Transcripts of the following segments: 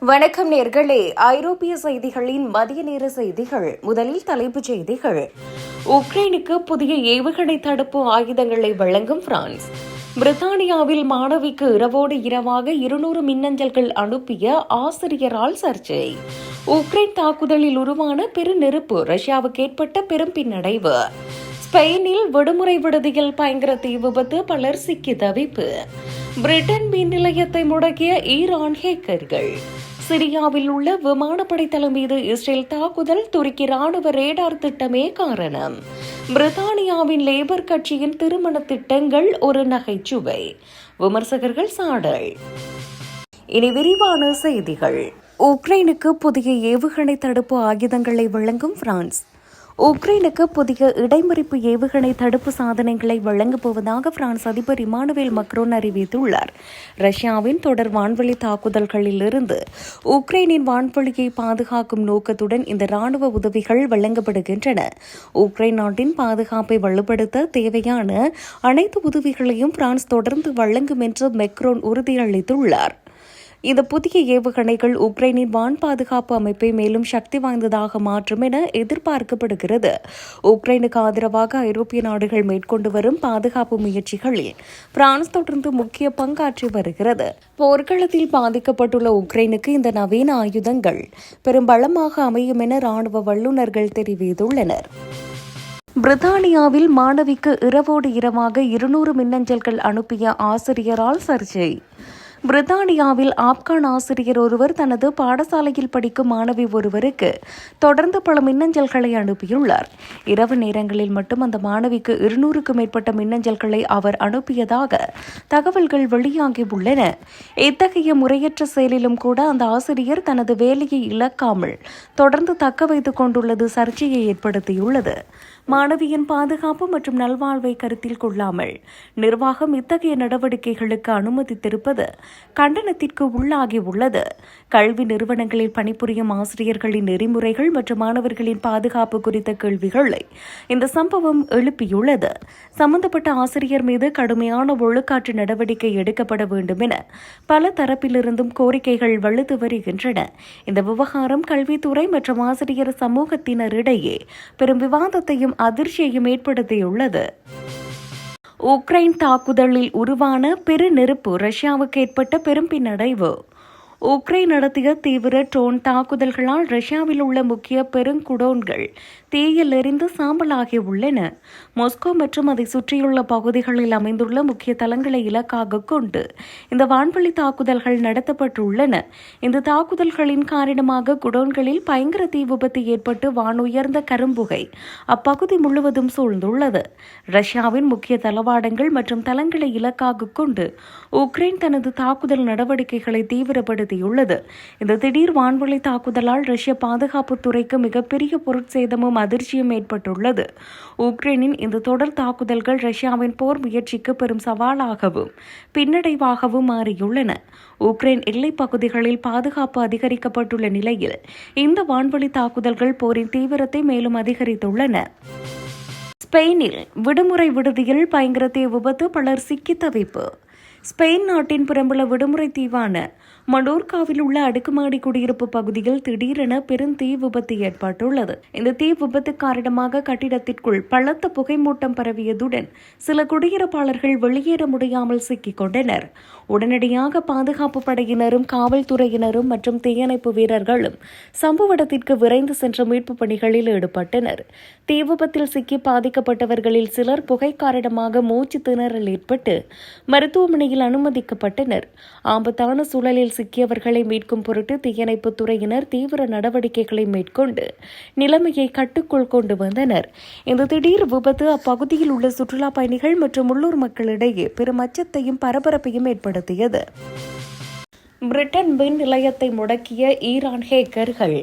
வணக்கம் நேர்களே. ஐரோப்பிய செய்திகளின் மதிய நேர செய்திகள். முதலில் தலைப்புச் செய்திகள். உக்ரைனுக்கு புதிய ஏவுகணை தடுப்பு ஆயுதங்களை வழங்கும் பிரான்ஸ். பிரித்தானியாவில் மாணவிக்கு இரவோடு இரவாக 200 மின்னஞ்சல்கள் அனுப்பிய ஆசிரியரால் சர்ச்சை. உக்ரைன் தாக்குதலில் உருவான பெருநெருப்பு ரஷ்யாவுக்கு ஏற்பட்ட பெரும் பின்னடைவு. ஸ்பெயினில் விடுமுறை விடுதியில் பயங்கர தீ விபத்து, பலர் சிக்கி தவிப்பு. பிரிட்டன் மின் நிலையத்தை முடக்கிய ஈரான் ஹேக்கர்கள். சிரியாவில் உள்ள விமானப்படை தளம் மீது இஸ்ரேல் தாக்குதல், துருக்கி ராணுவ ரேடார் திட்டமே காரணம். பிரித்தானியாவின் லேபர் கட்சியின் திருமண திட்டங்கள் ஒரு நகைச்சுவை, விமர்சகர்கள் சாடல். இனி விரிவான செய்திகள். உக்ரைனுக்கு புதிய ஏவுகணை தடுப்பு ஆயுதங்களை வழங்கும் பிரான்ஸ். உக்ரைனுக்கு புதிய இடைமறிப்பு ஏவுகணை தடுப்பு சாதனங்களை வழங்கப் போவதாக பிரான்ஸ் அதிபர் இமானுவேல் மக்ரோன் அறிவித்துள்ளார். ரஷ்யாவின் தொடர் வான்வெளி தாக்குதல்களிலிருந்து உக்ரைனின் வான்வெளியை பாதுகாக்கும் நோக்கத்துடன் இந்த ராணுவ உதவிகள் வழங்கப்படுகின்றன. உக்ரைன் நாட்டின் பாதுகாப்பை வலுப்படுத்த தேவையான அனைத்து உதவிகளையும் பிரான்ஸ் தொடர்ந்து வழங்கும் என்று மக்ரோன் உறுதியளித்துள்ளார். இந்த புதிய ஏவுகணைகள் உக்ரைனின் வான் பாதுகாப்பு அமைப்பை மேலும் சக்தி வாய்ந்ததாக மாற்றும் என எதிர்பார்க்கப்படுகிறது. உக்ரைனுக்கு ஆதரவாக ஐரோப்பிய நாடுகள் மேற்கொண்டு வரும் பாதுகாப்பு முயற்சிகளில் பிரான்ஸ் தொடர்ந்து முக்கிய பங்காற்றி வருகிறது. போர்க்களத்தில் பாதிக்கப்பட்டுள்ள உக்ரைனுக்கு இந்த நவீன ஆயுதங்கள் பெரும் பலமாக அமையும் என ராணுவ வல்லுநர்கள் தெரிவித்துள்ளனர். பிரித்தானியாவில் மாணவிக்கு இரவோடு இரவாக 200 மின்னஞ்சல்கள் அனுப்பிய ஆசிரியரால் சர்ச்சை. பிரித்தானியாவில் ஆப்கான் ஆசிரியர் ஒருவர் தனது பாடசாலையில் படிக்கும் மாணவி ஒருவருக்கு தொடர்ந்து பல மின்னஞ்சல்களை அனுப்பியுள்ளார். இரவு நேரங்களில் மட்டும் அந்த மாணவிக்கு 200க்கும் மேற்பட்ட மின்னஞ்சல்களை அவர் அனுப்பியதாக தகவல்கள் வெளியாகியுள்ளன. இத்தகைய முறையற்ற செயலிலும் கூட அந்த ஆசிரியர் தனது வேலையை இழக்காமல் தொடர்ந்து தக்க வைத்துக் கொண்டுள்ளது சர்ச்சையை ஏற்படுத்தியுள்ளது. மாணவியின் பாதுகாப்பு மற்றும் நல்வாழ்வை கருத்தில் கொள்ளாமல் நிர்வாகம் இத்தகைய நடவடிக்கைகளுக்கு அனுமதித்திருப்பது கண்டனத்திற்கு உள்ளாகியுள்ளது. கல்வி நிறுவனங்களில் பணிபுரியும் ஆசிரியர்களின் நெறிமுறைகள் மற்றும் மாணவர்களின் பாதுகாப்பு குறித்த கேள்விகளை இந்த சம்பவம் எழுப்பியுள்ளது. சம்பந்தப்பட்ட ஆசிரியர் மீது கடுமையான ஒழுக்காற்று நடவடிக்கை எடுக்கப்பட வேண்டும் என பல தரப்பிலிருந்தும் கோரிக்கைகள் வலுத்து வருகின்றன. இந்த விவகாரம் கல்வித்துறை மற்றும் ஆசிரியர் சமூகத்தினரிடையே பெரும் விவாதத்தையும் அதிர்ச்சியையும் ஏற்படுத்தியுள்ளது. உக்ரைன் தாக்குதலில் உருவான பெருநெருப்பு ரஷ்யாவுக்கு ஏற்பட்ட பெரும் பின்னடைவு. உக்ரைன் நடத்திய தீவிர ட்ரோன் தாக்குதல்களால் ரஷ்யாவில் உள்ள முக்கிய பெருங்குடோன்கள் தீயில் எரிந்து சாம்பலாகியுள்ளன. மாஸ்கோ மற்றும் அதை சுற்றியுள்ள பகுதிகளில் அமைந்துள்ள முக்கிய தளங்களை இலக்காக கொண்டு இந்த வான்வெளி தாக்குதல்கள் நடத்தப்பட்டுள்ளன. இந்த தாக்குதல்களின் காரணமாக குடோன்களில் பயங்கர தீ விபத்து ஏற்பட்டு வானுயர்ந்த கரும்புகை அப்பகுதி முழுவதும் சூழ்ந்துள்ளது. ரஷ்யாவின் முக்கிய தளவாடங்கள் மற்றும் தளங்களை இலக்காக கொண்டு உக்ரைன் தனது தாக்குதல் நடவடிக்கைகளை தீவிரப்படுத்தியுள்ளது. இந்த திடீர் வான்வெளி தாக்குதலால் ரஷ்ய பாதுகாப்புத் துறைக்கு மிகப்பெரிய பொருட்சேதமும் அதிர்ச்சியும் ஏற்பட்டுள்ளது. உக்ரைனின் இந்த தொடர் தாக்குதல்கள் ரஷ்யாவின் போர் முயற்சிக்கு பெரும் சவாலாகவும் பின்னடைவாகவும் மாறியுள்ளன. உக்ரைன் எல்லைப் பகுதிகளில் பாதுகாப்பு அதிகரிக்கப்பட்டுள்ள நிலையில் இந்த வான்வெளி தாக்குதல்கள் போரின் தீவிரத்தை மேலும் அதிகரித்துள்ளன. ஸ்பெயினில் விடுமுறை விடுதியில் பயங்கர தீ விபத்து, பலர் சிக்கி தவிப்பு. ஸ்பெயின் நாட்டின் புறம்புல விடுமுறை தீவான மடோர்காவில் உள்ள அடுக்குமாடி குடியிருப்பு பகுதியில் திடீரென பெரும் தீ விபத்து ஏற்பட்டுள்ளது. இந்த தீ விபத்து காரணமாக கட்டிடத்திற்குள் பலத்த புகைமூட்டம் பரவியதுடன் சில குடியிருப்பாளர்கள் வெளியேற முடியாமல் சிக்கிக் கொண்டனர். உடனடியாக பாதுகாப்பு படையினரும் காவல்துறையினரும் மற்றும் தீயணைப்பு வீரர்களும் சம்பவ இடத்திற்கு விரைந்து சென்ற மீட்பு பணிகளில் ஈடுபட்டனர். தீ விபத்தில் சிக்கி பாதிக்கப்பட்டவர்களில் சிலர் புகை காரணமாக மூச்சு திணறல் ஏற்பட்டு மருத்துவமனையில் அனுமதிக்கப்பட்டனர். ஆபத்தான சூழலில் சிக்கியவர்களை மீட்கும் பொருட்டு தீயணைப்புத் துறையினர் தீவிர நடவடிக்கைகளை மேற்கொண்டு நிலைமையை கட்டுக்குள் கொண்டு வந்தனர். இந்த திடீர் விபத்து அப்பகுதியில் உள்ள சுற்றுலா பயணிகள் மற்றும் உள்ளூர் மக்களிடையே பெரும் அச்சத்தையும் பரபரப்பையும் ஏற்படுத்தியது. பிரிட்டன் மின் நிலையத்தை முடக்கிய ஈரான் ஹேக்கர்கள்.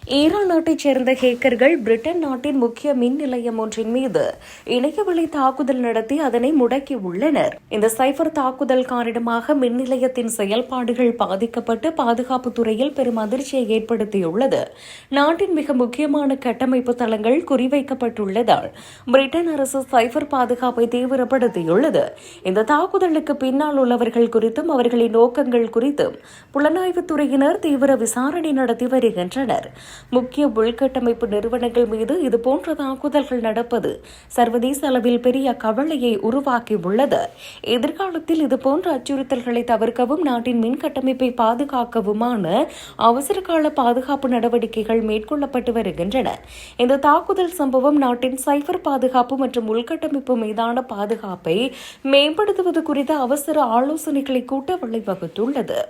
ஈரான் நாட்டைச் சேர்ந்த ஹேக்கர்கள் பிரிட்டன் நாட்டின் முக்கிய மின் நிலையம் ஒன்றின் மீது இணையவழி தாக்குதல் நடத்தி அதனை முடக்கியுள்ளனர். இந்த சைபர் தாக்குதல் காரணமாக மின் நிலையத்தின் செயல்பாடுகள் பாதிக்கப்பட்டு பாதுகாப்புத் துறையில் பெரும் அதிர்ச்சியை ஏற்படுத்தியுள்ளது. நாட்டின் மிக முக்கியமான கட்டமைப்பு தளங்கள் குறிவைக்கப்பட்டுள்ளதால் பிரிட்டன் அரசு சைபர் பாதுகாப்பை தீவிரப்படுத்தியுள்ளது. இந்த தாக்குதலுக்கு பின்னால் உள்ளவர்கள் குறித்தும் அவர்களின் நோக்கங்கள் குறித்தும் புலனாய்வுத் துறையினர் தீவிர விசாரணை நடத்தி வருகின்றனர். முக்கிய உள்கட்டமைப்பு நிறுவனங்கள் மீது இதுபோன்ற தாக்குதல்கள் நடப்பது சர்வதேச அளவில் பெரிய கவலையை உருவாக்கியுள்ளது. எதிர்காலத்தில் இதுபோன்ற அச்சுறுத்தல்களை தவிர்க்கவும் நாட்டின் மின் கட்டமைப்பை பாதுகாக்கவுமான அவசரகால பாதுகாப்பு நடவடிக்கைகள் மேற்கொள்ளப்பட்டு வருகின்றன. இந்த தாக்குதல் சம்பவம் நாட்டின் சைபர் பாதுகாப்பு மற்றும் உள்கட்டமைப்பு மீதான பாதுகாப்பை மேம்படுத்துவது குறித்த அவசர ஆலோசனைகளை கூட்ட வழிவகுத்துள்ளது.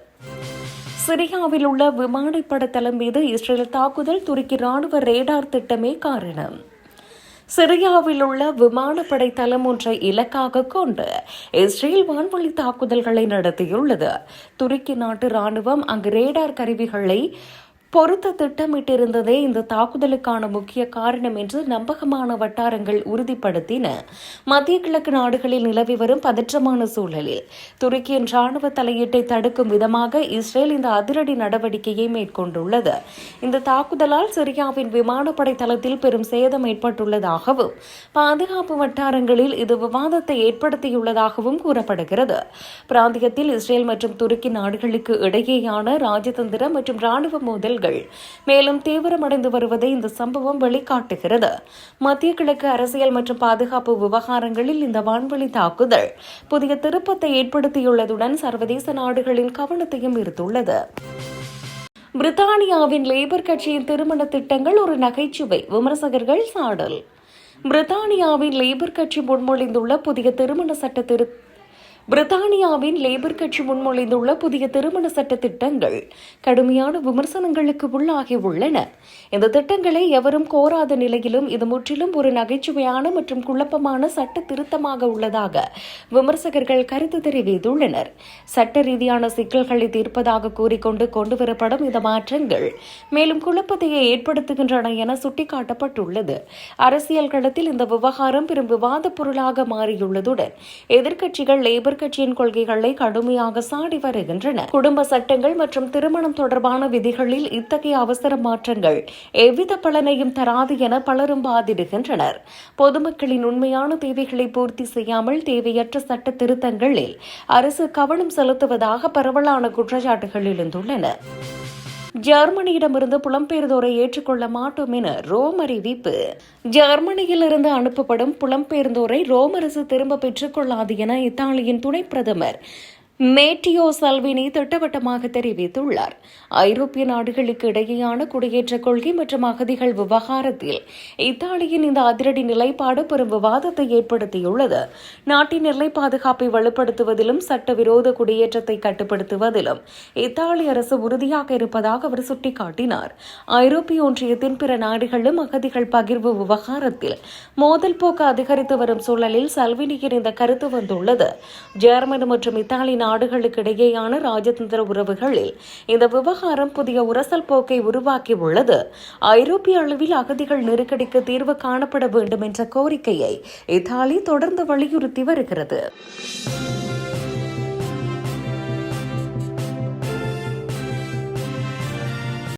சிரியாவில் உள்ள விமானப்பட தளம் மீது இஸ்ரேல் தாக்குதல் துருக்கி ராணுவ ரேடார் திட்டமே காரணம். சிரியாவில் உள்ள விமானப்படை தளம் ஒன்றை இலக்காக கொண்டு இஸ்ரேல் வான்வழி தாக்குதல்களை நடத்தியுள்ளது. துருக்கி நாட்டு ராணுவம் அங்கு ரேடார் கருவிகளை பொருத்த திட்டமிட்டிருந்ததே இந்த தாக்குதலுக்கான முக்கிய காரணம் என்று நம்பகமான வட்டாரங்கள் உறுதிப்படுத்தின. மத்திய கிழக்கு நாடுகளில் நிலவி வரும் பதற்றமான சூழலில் துருக்கியின் ராணுவ தலையீட்டை தடுக்கும் விதமாக இஸ்ரேல் இந்த அதிரடி நடவடிக்கையை மேற்கொண்டுள்ளது. இந்த தாக்குதலால் சிரியாவின் விமானப்படை தளத்தில் பெரும் சேதம் ஏற்பட்டுள்ளதாகவும் பாதுகாப்பு வட்டாரங்களில் இது விவாதத்தை ஏற்படுத்தியுள்ளதாகவும் கூறப்படுகிறது. பிராந்தியத்தில் இஸ்ரேல் மற்றும் துருக்கி நாடுகளுக்கு இடையேயான ராஜதந்திர மற்றும் ராணுவ மோதல் மேலும் தீவிரமடைந்து வருவதை இந்த சம்பவம் வெளிக்காட்டுகிறது. மத்திய கிழக்கு அரசியல் மற்றும் பாதுகாப்பு விவகாரங்களில் இந்த வான்வழி தாக்குதல் புதிய திருப்பத்தை ஏற்படுத்தியுள்ளதுடன் சர்வதேச நாடுகளின் கவனத்தையும் ஈர்த்துள்ளது. பிரித்தானியாவின் லேபர் கட்சியின் திருமண திட்டங்கள் ஒரு நகைச்சுவை, விமர்சகர்கள் சாடல். பிரித்தானியாவின் லேபர் கட்சி முன்மொழிந்துள்ள புதிய திருமண சட்ட பிரித்தானியாவின் லேபர் கட்சி முன்மொழிந்துள்ள புதிய திருமண சட்ட திட்டங்கள் கடுமையான விமர்சனங்களுக்கு உள்ளாகியுள்ளன. இந்த திட்டங்களை எவரும் கோராத நிலையிலும் இது முற்றிலும் ஒரு நகைச்சுவையான மற்றும் குழப்பமான சட்ட திருத்தமாக உள்ளதாக விமர்சகர்கள் கருத்து தெரிவித்துள்ளனர். சட்ட ரீதியான சிக்கல்களை தீர்ப்பதாக கூறிக்கொண்டு கொண்டுவரப்படும் இந்த மாற்றங்கள் மேலும் குழப்பத்தையே ஏற்படுத்துகின்றன என சுட்டிக்காட்டப்பட்டுள்ளது. அரசியல் களத்தில் இந்த விவகாரம் பெரும் விவாதப் பொருளாக மாறியுள்ளதுடன் எதிர்க்கட்சிகள் லேபர் கட்சியின் கொள்கைகளை கடுமையாக சாடி வருகின்றன. குடும்ப சட்டங்கள் மற்றும் திருமணம் தொடர்பான விதிகளில் இத்தகைய அவசர மாற்றங்கள் எவ்வித பலனையும் தராது என பலரும் வாதிடுகின்றனர். பொதுமக்களின் உண்மையான தேவைகளை பூர்த்தி செய்யாமல் தேவையற்ற சட்ட திருத்தங்களில் அரசு கவனம் செலுத்துவதாக பரவலான குற்றச்சாட்டுகள் எழுந்துள்ளன. ஜெர்மனியிடமிருந்து புலம்பெயர்ந்தோரை ஏற்றுக்கொள்ள மாட்டோம் என ரோம் அறிவிப்பு. ஜெர்மனியிலிருந்து அனுப்பப்படும் புலம்பெயர்ந்தோரை ரோம் அரசு திரும்ப பெற்றுக் கொள்ளாது என இத்தாலியின் துணை பிரதமர் மேட்டியோ சல்வினி திட்டவட்டமாக தெரிவித்துள்ளார். ஐரோப்பிய நாடுகளுக்கு இடையேயான குடியேற்ற கொள்கை மற்றும் அகதிகள் விவகாரத்தில் இத்தாலியின் இந்த அதிரடி நிலைப்பாடு பெரும் விவாதத்தை ஏற்படுத்தியுள்ளது. நாட்டின் எல்லை பாதுகாப்பை வலுப்படுத்துவதிலும் சட்டவிரோத குடியேற்றத்தை கட்டுப்படுத்துவதிலும் இத்தாலி அரசு உறுதியாக இருப்பதாக அவர் சுட்டிக்காட்டினார். ஐரோப்பிய ஒன்றியத்தின் பிற நாடுகளும் அகதிகள் பகிர்வு விவகாரத்தில் மோதல் போக்கு அதிகரித்து வரும் சூழலில் சல்வினியின் இந்த கருத்து வந்துள்ளது. ஜெர்மனி மற்றும் இத்தாலி நாடுகளுக்கு இடையேயான ராஜதந்திர உறவுகளில் இந்த விவகாரம் புதிய உரசல் போக்கை உருவாக்கியுள்ளது. ஐரோப்பிய அளவில் அகதிகள் நெருக்கடிக்கு தீர்வு காணப்பட வேண்டும் என்ற கோரிக்கையை இத்தாலி தொடர்ந்து வலியுறுத்தி வருகிறது.